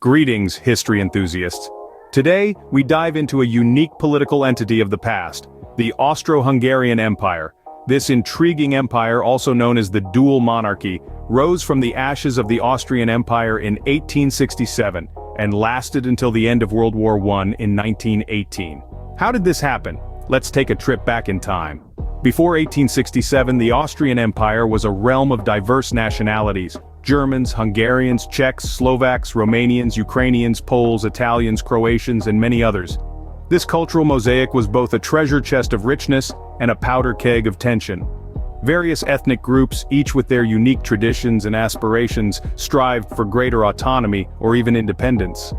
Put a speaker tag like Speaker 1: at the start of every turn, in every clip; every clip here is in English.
Speaker 1: Greetings, history enthusiasts. Today, we dive into a unique political entity of the past, the Austro-Hungarian Empire. This intriguing empire, also known as the Dual Monarchy, rose from the ashes of the Austrian Empire in 1867 and lasted until the end of World War I in 1918. How did this happen? Let's take a trip back in time. Before 1867, the Austrian Empire was a realm of diverse nationalities: Germans, Hungarians, Czechs, Slovaks, Romanians, Ukrainians, Poles, Italians, Croatians, and many others. This cultural mosaic was both a treasure chest of richness and a powder keg of tension. Various ethnic groups, each with their unique traditions and aspirations, strived for greater autonomy or even independence.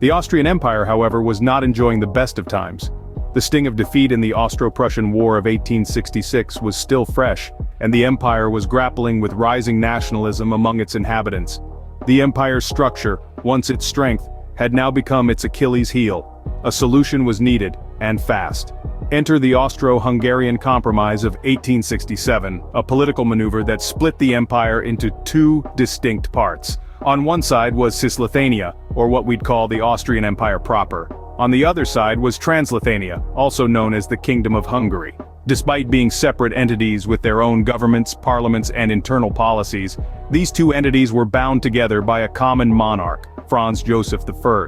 Speaker 1: The Austrian Empire, however, was not enjoying the best of times. The sting of defeat in the Austro-Prussian War of 1866 was still fresh, and the empire was grappling with rising nationalism among its inhabitants. The empire's structure, once its strength, had now become its Achilles heel. A solution was needed, and fast. Enter the Austro-Hungarian Compromise of 1867, a political maneuver that split the empire into two distinct parts. On one side was Cisleithania, or what we'd call the Austrian Empire proper. On the other side was Transleithania, also known as the Kingdom of Hungary. Despite being separate entities with their own governments, parliaments, and internal policies, these two entities were bound together by a common monarch, Franz Joseph I.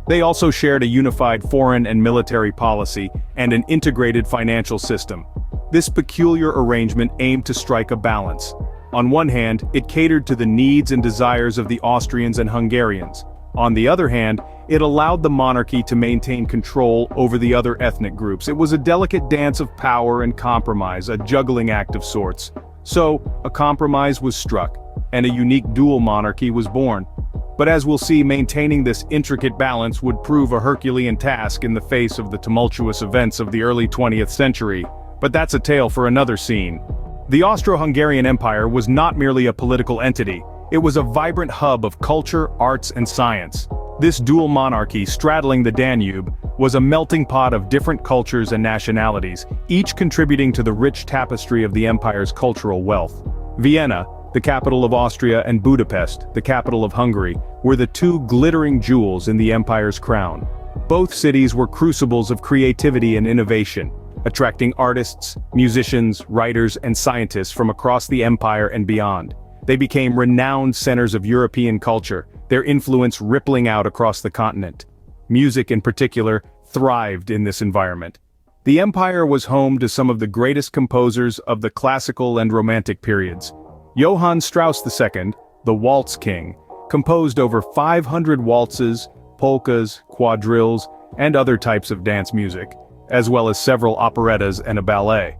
Speaker 1: They also shared a unified foreign and military policy and an integrated financial system. This peculiar arrangement aimed to strike a balance. On one hand, it catered to the needs and desires of the Austrians and Hungarians. On the other hand, it allowed the monarchy to maintain control over the other ethnic groups. It was a delicate dance of power and compromise, a juggling act of sorts. So, a compromise was struck, and a unique dual monarchy was born. But as we'll see, maintaining this intricate balance would prove a Herculean task in the face of the tumultuous events of the early 20th century. But that's a tale for another scene. The Austro-Hungarian Empire was not merely a political entity. It was a vibrant hub of culture, arts, and science. This dual monarchy, straddling the Danube, was a melting pot of different cultures and nationalities, each contributing to the rich tapestry of the empire's cultural wealth. Vienna, the capital of Austria, and Budapest, the capital of Hungary, were the two glittering jewels in the empire's crown. Both cities were crucibles of creativity and innovation, attracting artists, musicians, writers, and scientists from across the empire and beyond. They became renowned centers of European culture, their influence rippling out across the continent. Music, in particular, thrived in this environment. The empire was home to some of the greatest composers of the classical and romantic periods. Johann Strauss II, the Waltz King, composed over 500 waltzes, polkas, quadrilles, and other types of dance music, as well as several operettas and a ballet.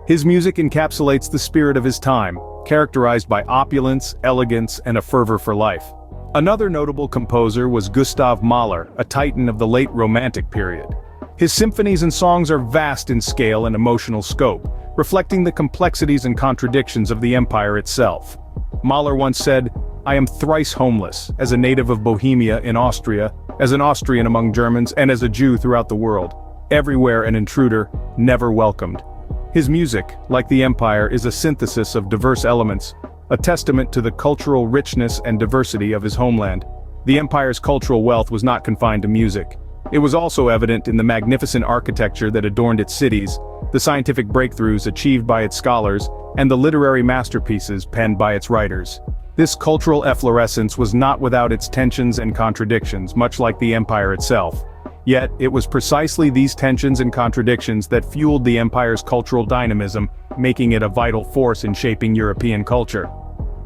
Speaker 1: His music encapsulates the spirit of his time, characterized by opulence, elegance, and a fervor for life. Another notable composer was Gustav Mahler, a titan of the late Romantic period. His symphonies and songs are vast in scale and emotional scope, reflecting the complexities and contradictions of the empire itself. Mahler once said, "I am thrice homeless, as a native of Bohemia in Austria, as an Austrian among Germans, and as a Jew throughout the world. Everywhere an intruder, never welcomed." His music, like the empire, is a synthesis of diverse elements, a testament to the cultural richness and diversity of his homeland. The empire's cultural wealth was not confined to music. It was also evident in the magnificent architecture that adorned its cities, the scientific breakthroughs achieved by its scholars, and the literary masterpieces penned by its writers. This cultural efflorescence was not without its tensions and contradictions, much like the empire itself. Yet, it was precisely these tensions and contradictions that fueled the empire's cultural dynamism, making it a vital force in shaping European culture.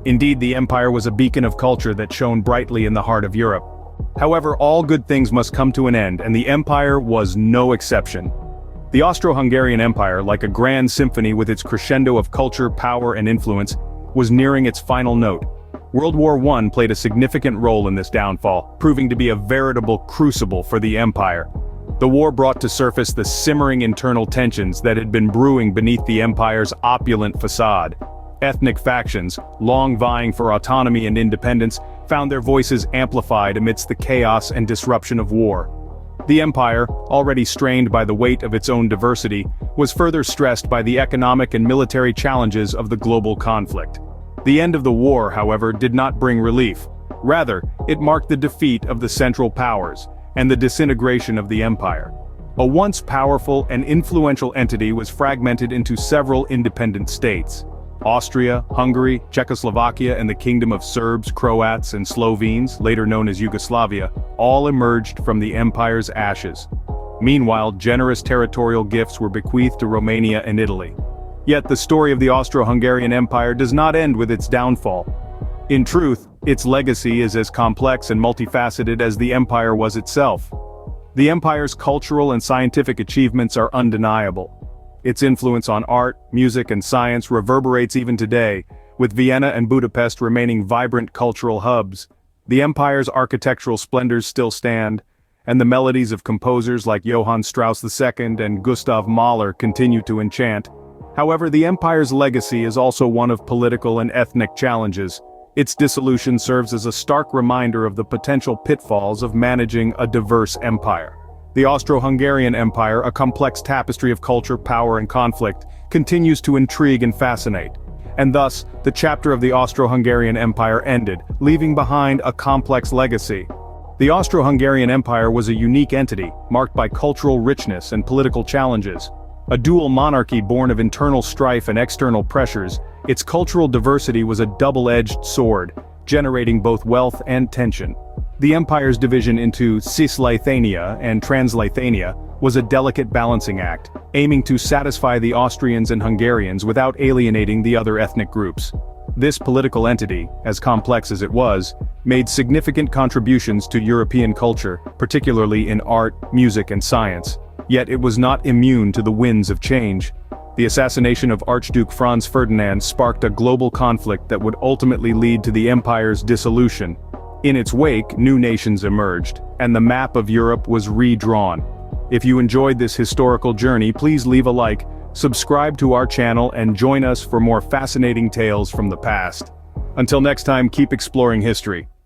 Speaker 1: Indeed, the empire was a beacon of culture that shone brightly in the heart of Europe. However, all good things must come to an end, and the empire was no exception. The Austro-Hungarian Empire, like a grand symphony with its crescendo of culture, power, and influence, was nearing its final note. World War I played a significant role in this downfall, proving to be a veritable crucible for the empire. The war brought to surface the simmering internal tensions that had been brewing beneath the empire's opulent facade. Ethnic factions, long vying for autonomy and independence, found their voices amplified amidst the chaos and disruption of war. The empire, already strained by the weight of its own diversity, was further stressed by the economic and military challenges of the global conflict. The end of the war, however, did not bring relief. Rather, it marked the defeat of the Central Powers and the disintegration of the empire. A once powerful and influential entity was fragmented into several independent states. Austria, Hungary, Czechoslovakia, and the Kingdom of Serbs, Croats, and Slovenes, later known as Yugoslavia, all emerged from the empire's ashes. Meanwhile, generous territorial gifts were bequeathed to Romania and Italy. Yet the story of the Austro-Hungarian Empire does not end with its downfall. In truth, its legacy is as complex and multifaceted as the empire was itself. The empire's cultural and scientific achievements are undeniable. Its influence on art, music, and science reverberates even today, with Vienna and Budapest remaining vibrant cultural hubs. The empire's architectural splendors still stand, and the melodies of composers like Johann Strauss II and Gustav Mahler continue to enchant. However, the empire's legacy is also one of political and ethnic challenges. Its dissolution serves as a stark reminder of the potential pitfalls of managing a diverse empire. The Austro-Hungarian Empire, a complex tapestry of culture, power, and conflict, continues to intrigue and fascinate. And thus, the chapter of the Austro-Hungarian Empire ended, leaving behind a complex legacy. The Austro-Hungarian Empire was a unique entity, marked by cultural richness and political challenges. A dual monarchy born of internal strife and external pressures, its cultural diversity was a double-edged sword, generating both wealth and tension. The empire's division into Cisleithania and Transleithania was a delicate balancing act, aiming to satisfy the Austrians and Hungarians without alienating the other ethnic groups. This political entity, as complex as it was, made significant contributions to European culture, particularly in art, music, and science. Yet it was not immune to the winds of change. The assassination of Archduke Franz Ferdinand sparked a global conflict that would ultimately lead to the empire's dissolution. In its wake, new nations emerged, and the map of Europe was redrawn. If you enjoyed this historical journey, please leave a like, subscribe to our channel, and join us for more fascinating tales from the past. Until next time, keep exploring history.